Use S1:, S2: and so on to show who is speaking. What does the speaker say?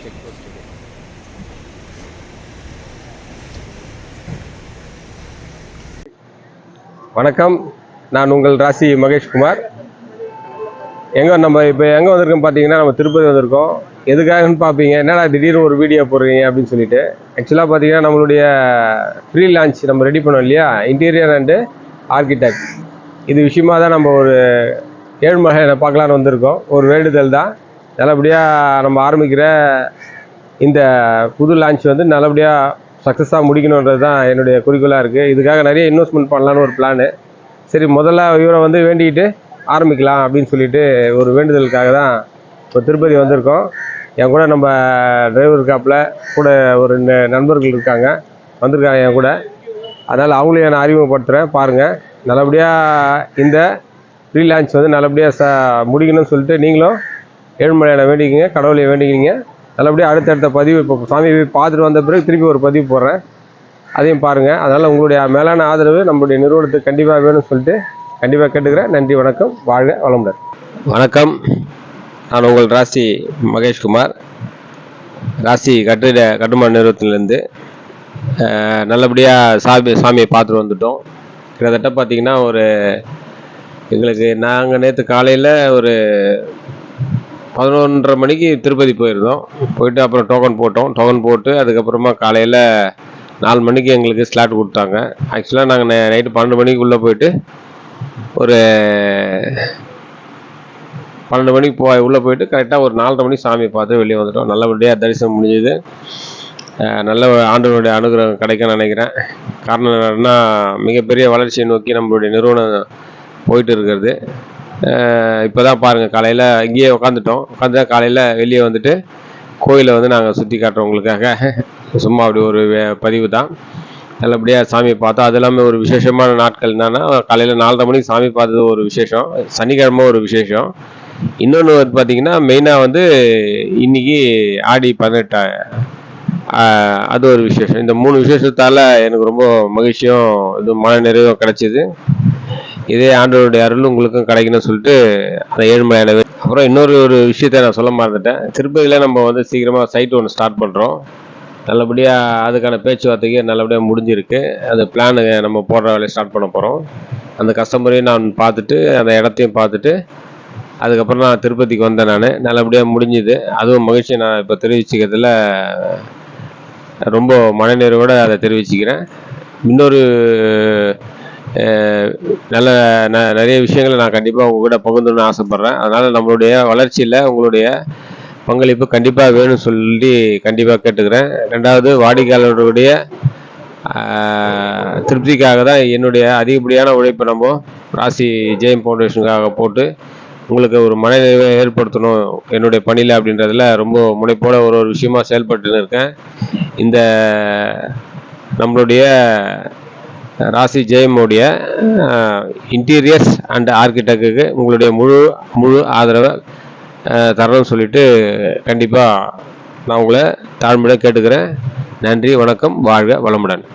S1: Check post. வணக்கம், நான் உங்கள் ராசி மகேஷ்குமார். நம்ம இப்போ எங்கே வந்திருக்கோம் பார்த்தீங்கன்னா, நம்ம திருப்பதி வந்திருக்கோம். எதுக்காகன்னு பார்ப்பீங்க, என்னடா திடீர்னு ஒரு வீடியோ போடுறீங்க அப்படின்னு சொல்லிட்டு. ஆக்சுவலாக பார்த்தீங்கன்னா, நம்மளுடைய ப்ரீ லான்ச் நம்ம ரெடி பண்ணோம் இல்லையா, இன்டீரியர் அண்டு ஆர்கிடெக்ட். இது விஷயமாக தான் நம்ம ஒரு ஏழுமலையானை பார்க்கலான்னு வந்திருக்கோம். ஒரு வேண்டுதல் தான். நல்லபடியாக நம்ம ஆரம்பிக்கிற இந்த புது லான்ச் வந்து நல்லபடியாக சக்ஸஸாக முடிக்கணுன்றது தான் என்னுடைய குறிக்கோளாக இருக்குது. இதுக்காக நிறைய இன்வெஸ்ட்மெண்ட் பண்ணலான்னு ஒரு பிளானு. சரி, முதல்ல இவரை வந்து வேண்டிக்கிட்டு ஆரம்பிக்கலாம் அப்படின்னு சொல்லிட்டு ஒரு வேண்டுதலுக்காக தான் இப்போ திருப்பதி வந்திருக்கோம். என் கூட நம்ம டிரைவர் இருக்காப்புல, கூட ஒரு நண்பர்கள் வந்திருக்காங்க என் கூட. அதனால் அவங்களையும் நான் அறிமுகப்படுத்துகிறேன், பாருங்கள். நல்லபடியாக இந்த ப்ரீ லான்ச் வந்து நல்லபடியாக முடிக்கணும்னு சொல்லிட்டு நீங்களும் ஏழுமலையான வேண்டிக்கிங்க, கடவுளையை வேண்டிக்கிங்க. நல்லபடியாக அடுத்தடுத்த பதிவு இப்போ சாமி பார்த்துட்டு வந்த பிறகு திருப்பி ஒரு பதிவு போடுறேன், அதையும் பாருங்கள். அதனால் உங்களுடைய மேலான ஆதரவு நம்மளுடைய நிறுவனத்துக்கு கண்டிப்பாக வேணும்னு சொல்லிட்டு கண்டிப்பாக கேட்டுக்கிறேன். நன்றி, வணக்கம், வாழ்க வளமுடன். வணக்கம், நான் உங்கள் ராசி மகேஷ்குமார், ராசி கட்டுமான நிறுவனத்திலேருந்து. நல்லபடியாக சாமியை பார்த்துட்டு வந்துட்டோம். கிட்டத்தட்ட பார்த்திங்கன்னா எங்களுக்கு நாங்கள் நேற்று காலையில் ஒரு 11:30 மணிக்கு திருப்பதி போயிருந்தோம். போயிட்டு அப்புறம் டோக்கன் போட்டு அதுக்கப்புறமா காலையில் 4 மணிக்கு எங்களுக்கு ஸ்லாட் கொடுத்தாங்க. ஆக்சுவலாக நாங்கள் நைட்டு 12 மணிக்கு உள்ளே போயிட்டு ஒரு 12 மணிக்கு உள்ளே போயிட்டு கரெக்டாக ஒரு 4:30 மணிக்கு சாமி பார்த்து வெளியே வந்துட்டோம். நல்லபடியாக தரிசனம் முடிஞ்சுது. நல்ல ஆண்டவனுடைய அனுகிரகம் கிடைக்கும்னு நினைக்கிறேன். காரணம் என்னன்னா, மிகப்பெரிய வளர்ச்சியை நோக்கி நம்மளுடைய நிறுவனம் போயிட்டு இருக்கிறது. இப்போ தான் பாருங்கள், காலையில் இங்கேயே உட்காந்து காலையில் வெளியே வந்துட்டு கோயிலை வந்து நாங்கள் சுற்றி காட்டுறோம் உங்களுக்காக. சும்மா அப்படி ஒரு பதிவு தான். நல்லபடியாக சாமியை பார்த்தோம். அது இல்லாமல் ஒரு விசேஷமான நாட்கள் என்னென்னா, காலையில் 4:30 மணிக்கு சாமி பார்த்தது ஒரு விசேஷம், சனிக்கிழமை ஒரு விசேஷம். இன்னொன்று வந்து பார்த்திங்கன்னா, மெயினாக வந்து இன்றைக்கி ஆடி 18 அது ஒரு விசேஷம். இந்த 3 விசேஷத்தால் எனக்கு ரொம்ப மகிழ்ச்சியும் இது மன நிறைவும் கிடச்சிது. இதே ஆண்டவருடைய அருள் உங்களுக்கும் கிடைக்கணும்னு சொல்லிட்டு அந்த ஏழுமலையான. அப்புறம் இன்னொரு விஷயத்தை நான் சொல்ல மறந்துட்டேன். திருப்பதியில் நம்ம வந்து சீக்கிரமாக சைட் ஒன்று ஸ்டார்ட் பண்ணுறோம். நல்லபடியாக அதுக்கான பேச்சுவார்த்தைக்கு நல்லபடியாக முடிஞ்சிருக்கு. அந்த பிளானு நம்ம போடுற வேலையை ஸ்டார்ட் பண்ண போகிறோம். அந்த கஸ்டமரையும் நான் பார்த்துட்டு அந்த இடத்தையும் பார்த்துட்டு அதுக்கப்புறம் நான் திருப்பதிக்கு வந்தேன். நான் நல்லபடியாக முடிஞ்சுது. அதுவும் மகிழ்ச்சி நான் இப்போ தெரிவிச்சுக்கிறதுல ரொம்ப மனநிறைவோடு அதை தெரிவிச்சுக்கிறேன். இன்னொரு நிறைய விஷயங்களை நான் கண்டிப்பாக உங்கள் கூட பகிர்ந்துன்னு ஆசைப்பட்றேன். அதனால் நம்மளுடைய வளர்ச்சியில் உங்களுடைய பங்களிப்பு கண்டிப்பாக வேணும்னு சொல்லி கண்டிப்பாக கேட்டுக்கிறேன். ரெண்டாவது, வாடிக்கையாளர்களுடைய திருப்திக்காக தான் என்னுடைய அதிகப்படியான உழைப்பை நம்ம ராசி ஜெயம் ஃபவுண்டேஷனுக்காக போட்டு உங்களுக்கு ஒரு மனநிறைவை ஏற்படுத்தணும் என்னுடைய பணியில் அப்படின்றதுல ரொம்ப முனைப்போட ஒரு விஷயமாக செயல்பட்டுன்னு இருக்கேன். இந்த நம்மளுடைய ராசி ஜெயமுடைய இன்டீரியர்ஸ் அண்ட் ஆர்கிடெக்டுக்கு உங்களுடைய முழு ஆதரவை தரணும்னு சொல்லிட்டு கண்டிப்பாக நான் உங்களை தாழ்மையாக கேட்டுக்கிறேன். நன்றி, வணக்கம், வாழ்க வளமுடன்.